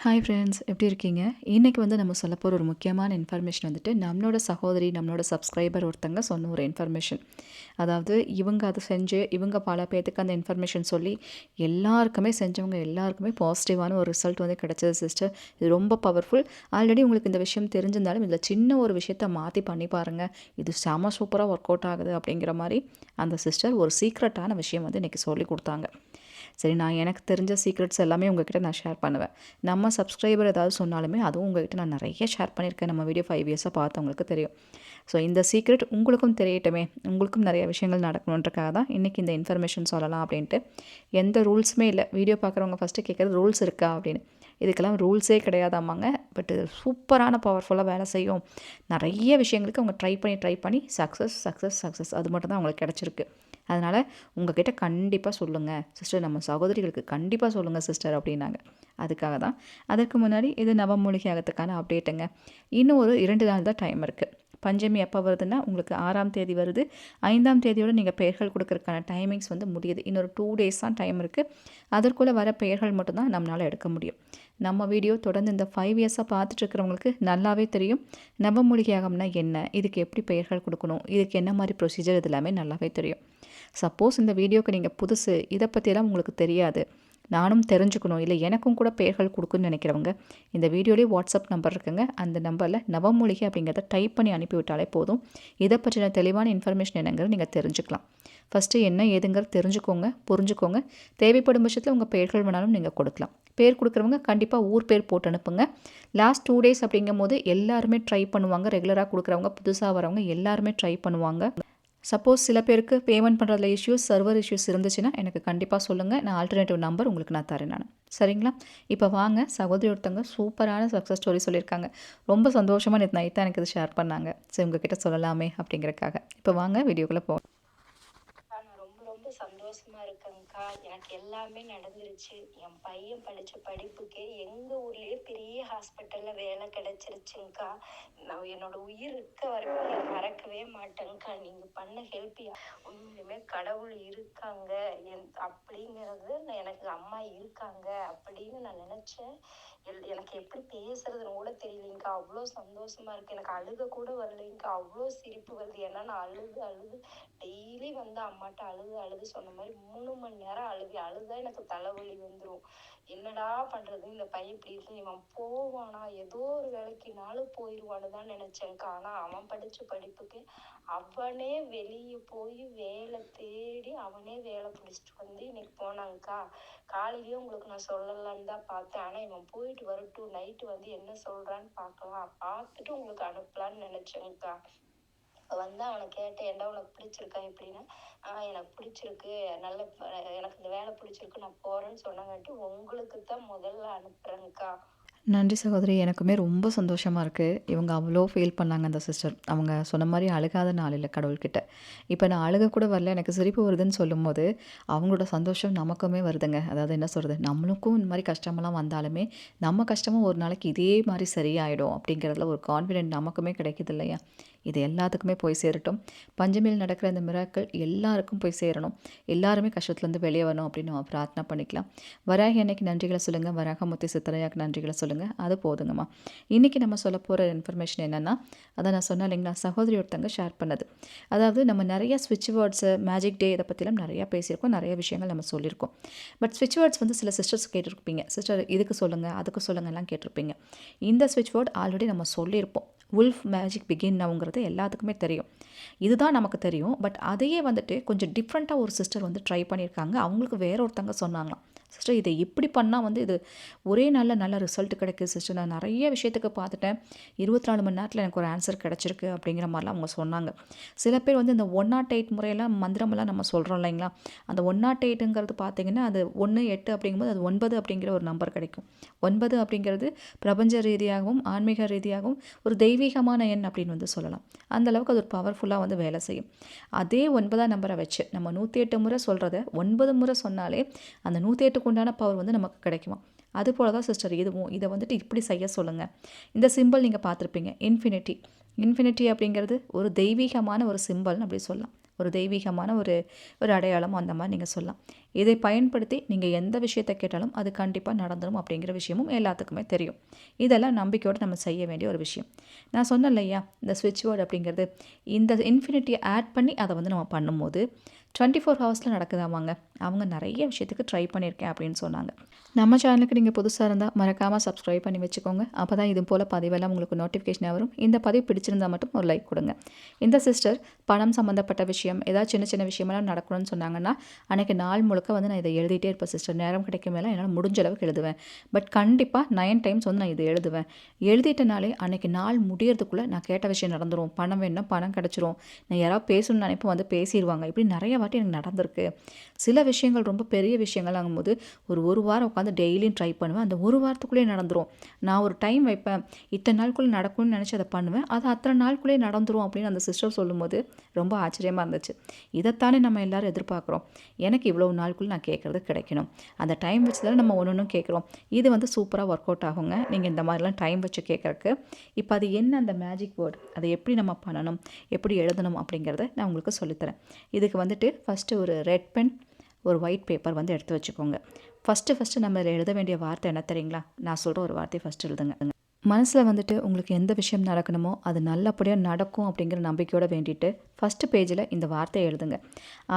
Hi friends, எப்படி இருக்கீங்க? இன்றைக்கி நம்ம சொல்ல போகிற ஒரு முக்கியமான இன்ஃபர்மேஷன் நம்மளோட சகோதரி, நம்மளோட சப்ஸ்கிரைபர் ஒருத்தங்க சொன்ன ஒரு இன்ஃபர்மேஷன். அதாவது இவங்க அதை செஞ்சு இவங்க பல பேர்த்துக்கு அந்த இன்ஃபர்மேஷன் சொல்லி எல்லாருக்குமே செஞ்சவங்க எல்லாருக்குமே பாசிட்டிவான ஒரு ரிசல்ட் கிடச்சது சிஸ்டர். இது ரொம்ப பவர்ஃபுல். ஆல்ரெடி உங்களுக்கு இந்த விஷயம் தெரிஞ்சிருந்தாலும் இதில் சின்ன ஒரு விஷயத்தை மாற்றி பண்ணி பாருங்கள், இது செம சூப்பராக ஒர்க் அவுட் ஆகுது அப்படிங்கிற மாதிரி அந்த சிஸ்டர் ஒரு சீக்ரெட்டான விஷயம் இன்றைக்கி சொல்லி கொடுத்தாங்க. சரி, நான் எனக்கு தெரிஞ்ச சீக்ரெட்ஸ் எல்லாமே உங்ககிட்ட நான் ஷேர் பண்ணுவேன். நம்ம சப்ஸ்கிரைபர் ஏதாவது சொன்னாலுமே அதுவும் உங்ககிட்ட நான் நிறைய ஷேர் பண்ணியிருக்கேன். நம்ம வீடியோ 5 இயர்ஸாக பார்த்தவங்களுக்கு தெரியும். ஸோ இந்த சீக்ரெட் உங்களுக்கும் தெரியட்டுமே, உங்களுக்கும் நிறைய விஷயங்கள் நடக்கணுன்றக்காக தான் இன்றைக்கி இந்த இன்ஃபர்மேஷன் சொல்லலாம் அப்படின்ட்டு. எந்த ரூல்ஸுமே இல்லை. வீடியோ பார்க்குறவங்க ஃபஸ்ட்டு கேட்குறது ரூல்ஸ் இருக்கா அப்படின்னு. இதுக்கெல்லாம் ரூல்ஸே கிடையாதாமாங்க. பட் சூப்பரான பவர்ஃபுல்லாக வேலை செய்யும். நிறைய விஷயங்களுக்கு அவங்க ட்ரை பண்ணி சக்ஸஸ் அது மட்டும் தான் அவங்களுக்கு கிடச்சிருக்கு. அதனால் உங்ககிட்ட கண்டிப்பாக சொல்லுங்கள் சிஸ்டர், நம்ம சகோதரிகளுக்கு கண்டிப்பாக சொல்லுங்கள் சிஸ்டர் அப்படின்னாங்க. அதுக்காக தான். அதற்கு முன்னாடி இது நவமூலிகை ஆகத்துக்கான அப்டேட்டுங்க. இன்னும் ஒரு 2 நாள் தான் டைம் இருக்குது. பஞ்சமி எப்போ வருதுன்னா உங்களுக்கு 6ஆம் தேதி வருது. 5ஆம் தேதியோடு நீங்கள் பெயர்கள் கொடுக்கறதுக்கான டைமிங்ஸ் முடியுது. இன்னொரு 2 டேஸ் தான் டைம் இருக்குது. அதற்குள்ளே வர பெயர்கள் மட்டும்தான் நம்மளால் எடுக்க முடியும். நம்ம வீடியோ தொடர்ந்து இந்த 5 இயர்ஸாக பார்த்துட்ருக்கிறவங்களுக்கு நல்லாவே தெரியும் நவமூலிகை யாகம்னா என்ன, இதுக்கு எப்படி பெயர்கள் கொடுக்கணும், இதுக்கு என்ன மாதிரி ப்ரொசீஜர், இது எல்லாமே நல்லாவே தெரியும். சப்போஸ் இந்த வீடியோக்கு நீங்கள் புதுசு, இதை பற்றியெல்லாம் உங்களுக்கு தெரியாது, நானும் தெரிஞ்சுக்கணும், இல்லை எனக்கும் கூட பெயர்கள் கொடுக்குன்னு நினைக்கிறவங்க, இந்த வீடியோலேயே வாட்ஸ்அப் நம்பர் இருக்குங்க. அந்த நம்பரில் நவமூலிகை அப்படிங்கிறத டைப் பண்ணி அனுப்பிவிட்டாலே போதும். இதை பற்றின தெளிவான இன்ஃபர்மேஷன் என்னங்கிறது நீங்கள் தெரிஞ்சுக்கலாம். ஃபஸ்ட்டு என்ன ஏதுங்கிறது தெரிஞ்சுக்கோங்க, புரிஞ்சுக்கோங்க. தேவைப்படும் பட்சத்தில் உங்கள் பெயர்கள் வேணாலும் நீங்கள் கொடுக்கலாம். பேர் கொடுக்குறவங்க கண்டிப்பாக ஊர் பேர் போட்டு அனுப்புங்க. லாஸ்ட் 2 டேஸ் அப்படிங்கும் போது எல்லாருமே ட்ரை பண்ணுவாங்க. ரெகுலராக கொடுக்குறவங்க, புதுசாக வரவங்க எல்லாருமே ட்ரை பண்ணுவாங்க. சப்போஸ் சில பேருக்கு பேமெண்ட் பண்ணுறதுல இஷ்யூஸ், சர்வர் இஷ்யூஸ் இருந்துச்சுன்னா எனக்கு கண்டிப்பாக சொல்லுங்கள். நான் ஆல்டர்னேட்டிவ் நம்பர் உங்களுக்கு நான் தரேன் நான். சரிங்களா? இப்போ வாங்க, சகோதரி ஒருத்தவங்க சூப்பரான சக்ஸஸ் ஸ்டோரி சொல்லியிருக்காங்க. ரொம்ப சந்தோஷமாக நேற்று நைட் தான் எனக்கு இது ஷேர் பண்ணாங்க. சரி, உங்ககிட்ட சொல்லலாமே அப்படிங்கிறக்காக. இப்போ வாங்க வீடியோக்குள்ளே போகலாம். சந்தோஷமா இருக்கேங்க்கா. எனக்கு எல்லாமே நடந்துருச்சு. என் பையன் படிச்ச படிப்புக்கு எங்க ஊர்லயே பெரிய ஹாஸ்பிட்டல்ல வேலை கிடைச்சிருச்சுங்க்கா. நான் என்னோட உயிர் இருக்க வரைக்கும் நான் மறக்கவே மாட்டேங்க்கா. நீங்க பண்ண ஹெல்ப் உண்மையுமே கடவுள் இருக்காங்க அப்படிங்கிறது, எனக்கு அம்மா இருக்காங்க அப்படின்னு நான் நினைச்சேன். எனக்கு எப்படி பேசுறதுன்னு கூட தெரியலைங்க்கா. அவ்வளோ சந்தோஷமா இருக்கு. எனக்கு அழுக கூட வரலைங்க்கா. அவ்வளோ சிரிப்பு வருது. ஏன்னா நான் அழுது அழுது டெய்லி அம்மாட்ட அழுது அழுது சொன்ன மாதிரி 3 மணி நேரம் அழுதா எனக்கு தலைவலி வந்துடும். என்னடா பண்றது, இந்த பையன் இப்படி இருக்கு, இவன் போவானா, ஏதோ ஒரு வேலைக்குனாலும் போயிடுவான்னு தான் நினைச்சேன்க்கா. ஆனா அவன் படிச்ச படிப்புக்கு அவனே வெளியே போய் வேலை தேடி அவனே வேலை பிடிச்சிட்டு இன்னைக்கு போனாங்கக்கா. காலையிலயே உங்களுக்கு நான் சொல்லலான்னு தான் பார்த்தேன். ஆனா இவன் போயிட்டு வரட்டும், நைட்டு என்ன சொல்றான்னு பார்க்கலாம், பார்த்துட்டு உங்களுக்கு அனுப்பலான்னு நினைச்சேன்க்கா. அவனை கேட்டேன், ஏன்டா உனக்கு பிடிச்சிருக்கா எப்படின்னா, எனக்கு பிடிச்சிருக்கு, எனக்கு இந்த வேலை பிடிச்சிருக்கு, நான் போறேன்னு சொன்னாங்கன்ட்டு உங்களுக்கு தான் முதல்ல அனுப்புறேங்க்கா. நன்றி சகோதரி. எனக்குமே ரொம்ப சந்தோஷமாக இருக்குது. இவங்க அவ்வளோ ஃபீல் பண்ணாங்க அந்த சிஸ்டர். அவங்க சொன்ன மாதிரி அழுகாத நாள் இல்லை கடவுள்கிட்ட. இப்போ நான் அழுக கூட வரல, எனக்கு சிரிப்பு வருதுன்னு சொல்லும்போது அவங்களோட சந்தோஷம் நமக்குமே வருதுங்க. அதாவது என்ன சொல்கிறது, நம்மளுக்கும் இந்த மாதிரி கஷ்டமெல்லாம் வந்தாலுமே நம்ம கஷ்டமும் ஒரு நாளைக்கு இதே மாதிரி சரியாயிடும் அப்படிங்கிறதுல ஒரு கான்ஃபிடென்ட் நமக்குமே கிடைக்குது இல்லையா? இது எல்லாத்துக்குமே போய் சேரட்டும். பஞ்சமியில் நடக்கிற இந்த மிராக்கள் எல்லாருக்கும் போய் சேரணும். எல்லாருமே கஷ்டத்துலேருந்து வெளியே வரணும் அப்படின்னு நம்ம பிரார்த்தனை பண்ணிக்கலாம். வராகி அன்னைக்கு நன்றிகளை சொல்லுங்கள், வராகமுத்தி சித்தரையாக்கு நன்றிகளை சொல்லுங்கள். அது போதுங்கம்மா. இன்றைக்கி நம்ம சொல்ல போகிற இன்ஃபர்மேஷன் என்னென்னா, அதை நான் சொன்னேன் இல்லைங்களா, சகோதரி ஒருத்தங்க ஷேர் பண்ணது. அதாவது நம்ம நிறைய ஸ்விட்ச் வேர்ட்ஸு, மேஜிக் டே இதை பற்றிலாம் நிறையா பேசியிருக்கோம், நிறைய விஷயங்கள் நம்ம சொல்லியிருக்கோம். பட் ஸ்விட்ச் வேர்ட்ஸ் சில சிஸ்டர்ஸ் கேட்டிருப்பீங்க, சிஸ்டர் இதுக்கு சொல்லுங்கள் அதுக்கு சொல்லுங்கள்லாம் கேட்டிருப்பீங்க. இந்த ஸ்விட்ச் வேர்ட் ஆல்ரெடி நம்ம சொல்லியிருப்போம். உல்ஃப் மேஜிக் பிகின் நவுங்கிறது எல்லாத்துக்குமே தெரியும். இதுதான் நமக்கு தெரியும். பட் அதையே கொஞ்சம் டிஃப்ரெண்ட்டாக ஒரு சிஸ்டர் ட்ரை பண்ணியிருக்காங்க. அவங்களுக்கு வேற ஒருத்தங்க சொன்னாங்களாம், சிஸ்டர் இதை இப்படி பண்ணால் இது ஒரே நாளில் நல்ல ரிசல்ட் கிடைக்குது சிஸ்டர், நான் நிறைய விஷயத்துக்கு பார்த்துட்டேன், 24 மணி நேரத்தில் எனக்கு ஒரு ஆன்சர் கிடச்சிருக்கு அப்படிங்கிற மாதிரிலாம் அவங்க சொன்னாங்க. சில பேர் இந்த 108 முறையெல்லாம் மந்திரமெல்லாம் நம்ம சொல்கிறோம் இல்லைங்களா, அந்த 108ங்கிறது பார்த்திங்கன்னா அது 1 8 அப்படிங்கும்போது அது 9 அப்படிங்கிற ஒரு நம்பர் கிடைக்கும். 9 அப்படிங்கிறது பிரபஞ்ச ரீதியாகவும் ஆன்மீக ரீதியாகவும் ஒரு தெய்வீகமான எண் அப்படின்னு சொல்லலாம். அந்தளவுக்கு அது ஒரு பவர்ஃபுல்லாக வேலை செய்யும். அதே 9ஆம் நம்பரை வச்சு நம்ம 108 முறை சொல்கிறத 9 முறை சொன்னாலே அந்த 108 உண்டான பவர் நமக்கு கிடைக்குமா. அது போல தான் சிஸ்டர் இதுவும். இதை இப்படி செய்ய சொல்லுங்கள். இந்த சிம்பிள் நீங்கள் பார்த்துருப்பீங்க, இன்ஃபினிட்டி. இன்ஃபினிட்டி அப்படிங்கிறது ஒரு தெய்வீகமான ஒரு சிம்பிள்னு அப்படி சொல்லலாம். ஒரு தெய்வீகமான ஒரு ஒரு அடையாளம் அந்த மாதிரி நீங்கள் சொல்லலாம். இதை பயன்படுத்தி நீங்கள் எந்த விஷயத்தை கேட்டாலும் அது கண்டிப்பாக நடந்துடும் அப்படிங்கிற விஷயமும் எல்லாத்துக்குமே தெரியும். இதெல்லாம் நம்பிக்கையோடு நம்ம செய்ய வேண்டிய ஒரு விஷயம். நான் சொன்னேன் இல்லையா, இந்த ஸ்விட்ச் வேர்டு அப்படிங்கிறது இந்த இன்ஃபினிட்டியை ஆட் பண்ணி அதை வந்து நம்ம பண்ணும்போது 24 ஹவர்ஸில் நடக்குதாமாங்க. அவங்க நிறைய விஷயத்துக்கு ட்ரை பண்ணியிருக்கேன் அப்படின்னு சொன்னாங்க. நம்ம சேனலுக்கு நீங்கள் புதுசாக இருந்தால் மறக்காமல் சப்ஸ்கிரைப் பண்ணி வச்சுக்கோங்க. அப்போ தான் இது போல் பதிவெல்லாம் உங்களுக்கு நோட்டிஃபிகேஷனாக வரும். இந்த பதிவு பிடிச்சிருந்தால் மட்டும் ஒரு லைக் கொடுங்க. இந்த சிஸ்டர் பணம் சம்மந்தப்பட்ட விஷயம் ஏதாவது சின்ன சின்ன விஷயமெல்லாம் நடக்கணும்னு சொன்னாங்கன்னா அன்றைக்கி நாள் முழுக்க வந்து நான் இதை எழுதிட்டே இருப்பேன் சிஸ்டர். நேரம் கிடைக்கும் மேலே என்னால் முடிஞ்ச அளவுக்கு எழுதுவேன். பட் கண்டிப்பாக 9 டைம்ஸ் வந்து நான் இதை எழுதுவேன். எழுதிட்டனாலே அன்றைக்கி நாள் முடியறதுக்குள்ளே நான் கேட்ட விஷயம் நடந்துடும். பணம் வேணும்னா பணம் கிடச்சிரும். நான் யாராவது பேசணும்னு நினைப்போம் வந்து பேசிடுவாங்க. இப்படி நிறைய வாட்டி எனக்கு நடந்திருக்கு. சில விஷயங்கள் ரொம்ப பெரிய விஷயங்கள் ஆகும்போது ஒரு வாரம் உட்காந்து டெய்லியும் ட்ரை பண்ணுவேன். அந்த ஒரு வாரத்துக்குள்ளேயே நடந்துடும். நான் ஒரு டைம் வைப்பேன், இத்தனை நாளுக்குள்ளே நடக்கும்னு நினச்சி அதை பண்ணுவேன். அது அத்தனை நாளுக்குள்ளேயே நடந்துடும் அப்படின்னு அந்த சிஸ்டர் சொல்லும்போது ரொம்ப ஆச்சரியமாக இருந்துச்சு. இதைத்தானே நம்ம எல்லோரும் எதிர்பார்க்குறோம். எனக்கு இவ்வளோ நாளுக்குள்ளே நான் கேட்குறது கிடைக்கணும். அந்த டைம் வச்சு தான் நம்ம ஒன்று கேட்குறோம். இது வந்து சூப்பராக ஒர்க் அவுட் ஆகுங்க நீங்கள் இந்த மாதிரிலாம் டைம் வச்சு கேட்குறக்கு. இப்போ அது என்ன அந்த மேஜிக் வேர்டு, அதை எப்படி நம்ம பண்ணணும், எப்படி எழுதணும் அப்படிங்கிறத நான் உங்களுக்கு சொல்லித்தரேன். இதுக்கு வந்துட்டு ஃபஸ்ட்டு ஒரு ரெட் பென், ஒரு ஒயிட் பேப்பர் வந்து எடுத்து வச்சுக்கோங்க. ஃபஸ்ட்டு நம்ம இதில் எழுத வேண்டிய வார்த்தை என்ன தெரியுங்களா? நான் சொல்கிற ஒரு வார்த்தையை ஃபஸ்ட்டு எழுதுங்க. மனசில் வந்துட்டு உங்களுக்கு எந்த விஷயம் நடக்கணுமோ அது நல்லபடியாக நடக்கும் அப்படிங்கிற நம்பிக்கையோடு வேண்டிட்டு ஃபஸ்ட்டு பேஜில் இந்த வார்த்தையை எழுதுங்க.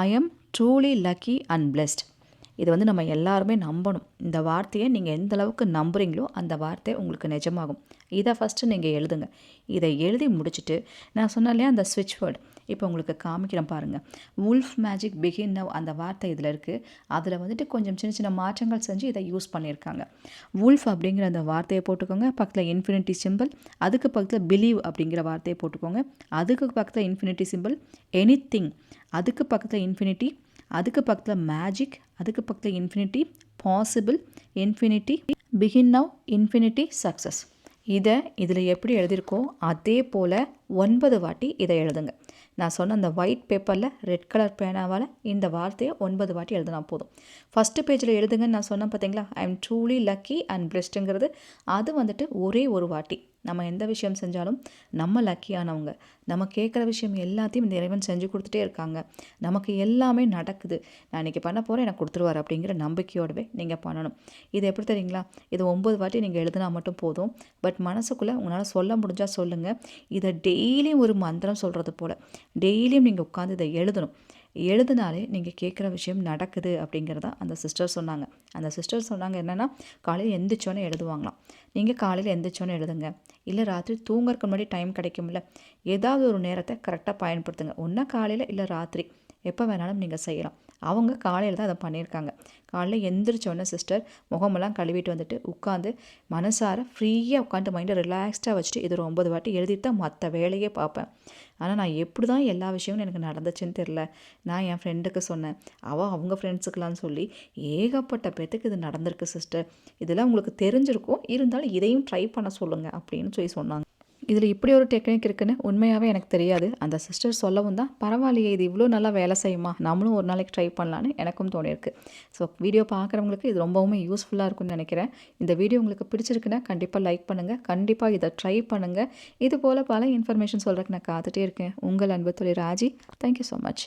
ஐ am truly lucky and blessed. இது வந்து நம்ம எல்லாருமே நம்பணும். இந்த வார்த்தையை நீங்கள் எந்த அளவுக்கு நம்புகிறீங்களோ அந்த வார்த்தை உங்களுக்கு நிஜமாகும். இதை ஃபஸ்ட்டு நீங்கள் எழுதுங்க. இதை எழுதி முடிச்சுட்டு நான் சொன்னேன் இல்லையா அந்த ஸ்விட்ச் வேர்டு, இப்போ உங்களுக்கு காமிக்கிறேன் பாருங்கள். வுல்ஃப் மேஜிக் பிகின் நவ் அந்த வார்த்தை இதில் இருக்குது. அதில் வந்துட்டு கொஞ்சம் சின்ன சின்ன மாற்றங்கள் செஞ்சு இதை யூஸ் பண்ணியிருக்காங்க. வுல்ஃப் அப்படிங்கிற அந்த வார்த்தையை போட்டுக்கோங்க. பக்கத்தில் இன்ஃபினிட்டி சிம்பிள், அதுக்கு பக்கத்தில் பிலீவ் அப்படிங்கிற வார்த்தையை போட்டுக்கோங்க. அதுக்கு பக்கத்தில் இன்ஃபினிட்டி சிம்பிள், எனிதிங், அதுக்கு பக்கத்தில் இன்ஃபினிட்டி, அதுக்கு பக்கத்தில் மேஜிக், அதுக்கு பக்கத்தில் infinity, possible, infinity, begin now, infinity, success. இதில் எப்படி எழுதியிருக்கோ அதே போல் 9 வாட்டி இதை எழுதுங்க. நான் சொன்ன அந்த ஒயிட் பேப்பரில் ரெட் கலர் பேனாவால் இந்த வார்த்தையை 9 வாட்டி எழுதுனா போதும். ஃபஸ்ட்டு பேஜில் எழுதுங்கன்னு நான் சொன்னேன் பார்த்தீங்களா, I am truly lucky and பிளெஸ்டுங்கிறது அது வந்துட்டு ஒரே ஒரு வாட்டி. நம்ம எந்த விஷயம் செஞ்சாலும் நம்ம லக்கியானவங்க. நம்ம கேட்குற விஷயம் எல்லாத்தையும் இந்த இறைவன் செஞ்சு கொடுத்துட்டே இருக்காங்க. நமக்கு எல்லாமே நடக்குது. நான் இன்றைக்கி பண்ண போகிறேன், எனக்கு கொடுத்துருவார் அப்படிங்கிற நம்பிக்கையோடவே நீங்கள் பண்ணணும். இது எப்படி தெரியுங்களா, இது 9 வாட்டி நீங்கள் எழுதினா மட்டும் போதும். பட் மனசுக்குள்ளே உங்களால் சொல்ல முடிஞ்சால் சொல்லுங்கள். இதை டெய்லியும் ஒரு மந்திரம் சொல்கிறது போல் டெய்லியும் நீங்கள் உட்காந்து இதை எழுதணும். எழுதினாலே நீங்கள் கேட்குற விஷயம் நடக்குது அப்படிங்கிறதா அந்த சிஸ்டர் சொன்னாங்க. அந்த சிஸ்டர் சொன்னாங்க என்னென்னா, காலையில் எந்திரிச்சோன்னே எழுதுவாங்களாம். நீங்கள் காலையில் எந்திரிச்சோன்னே எழுதுங்க. இல்லை ராத்திரி தூங்குறதுக்கு முன்னாடி டைம் கிடைக்கும்ல, ஏதாவது ஒரு நேரத்தை கரெக்டாக பயன்படுத்துங்க. ஒன்றா காலையில் இல்லை ராத்திரி எப்போ வேணாலும் நீங்கள் செய்யலாம். அவங்க காலையில் தான் அதை பண்ணியிருக்காங்க. காலையில் எந்திரிச்சோன்னே சிஸ்டர் முகமெல்லாம் கழுவிட்டு வந்துட்டு உட்காந்து மனசார ஃப்ரீயாக உட்காந்து மைண்டை ரிலாக்ஸ்டாக வச்சுட்டு இது ஒரு 9 வாட்டி எழுதிட்டு தான் மற்ற வேலையே பார்ப்பேன். ஆனால் நான் எப்படி தான் எல்லா விஷயமும் எனக்கு நடந்துச்சுன்னு தெரில. நான் என் ஃப்ரெண்டுக்கு சொன்னேன், அவங்க ஃப்ரெண்ட்ஸுக்கெலாம் சொல்லி ஏகப்பட்ட பேத்துக்கு இது நடந்திருக்கு சிஸ்டர். இதெல்லாம் உங்களுக்கு தெரிஞ்சிருக்கும், இருந்தாலும் இதையும் ட்ரை பண்ண சொல்லுங்கள் அப்படின்னு சொல்லி சொன்னாங்க. இதில் இப்படி ஒரு டெக்னிக் இருக்குன்னு உண்மையாகவே எனக்கு தெரியாது. அந்த சிஸ்டர் சொல்லவும் தான் பரவாயில்லையே, இது இவ்வளோ நல்லா வேலை செய்யுமா, நம்மளும் ஒரு நாளைக்கு ட்ரை பண்ணலான்னு எனக்கும் தோணியிருக்கு. ஸோ வீடியோ பார்க்குறவங்களுக்கு இது ரொம்பவுமே யூஸ்ஃபுல்லாக இருக்கும்னு நினைக்கிறேன். இந்த வீடியோ உங்களுக்கு பிடிச்சிருக்குன்னா கண்டிப்பாக லைக் பண்ணுங்கள். கண்டிப்பாக இதை ட்ரை பண்ணுங்கள். இது போல் பல இன்ஃபர்மேஷன் சொல்கிறதுக்கு நான் காத்துட்டே இருக்கேன். உங்கள் அன்பு தோழி ராஜி. Thank you so much.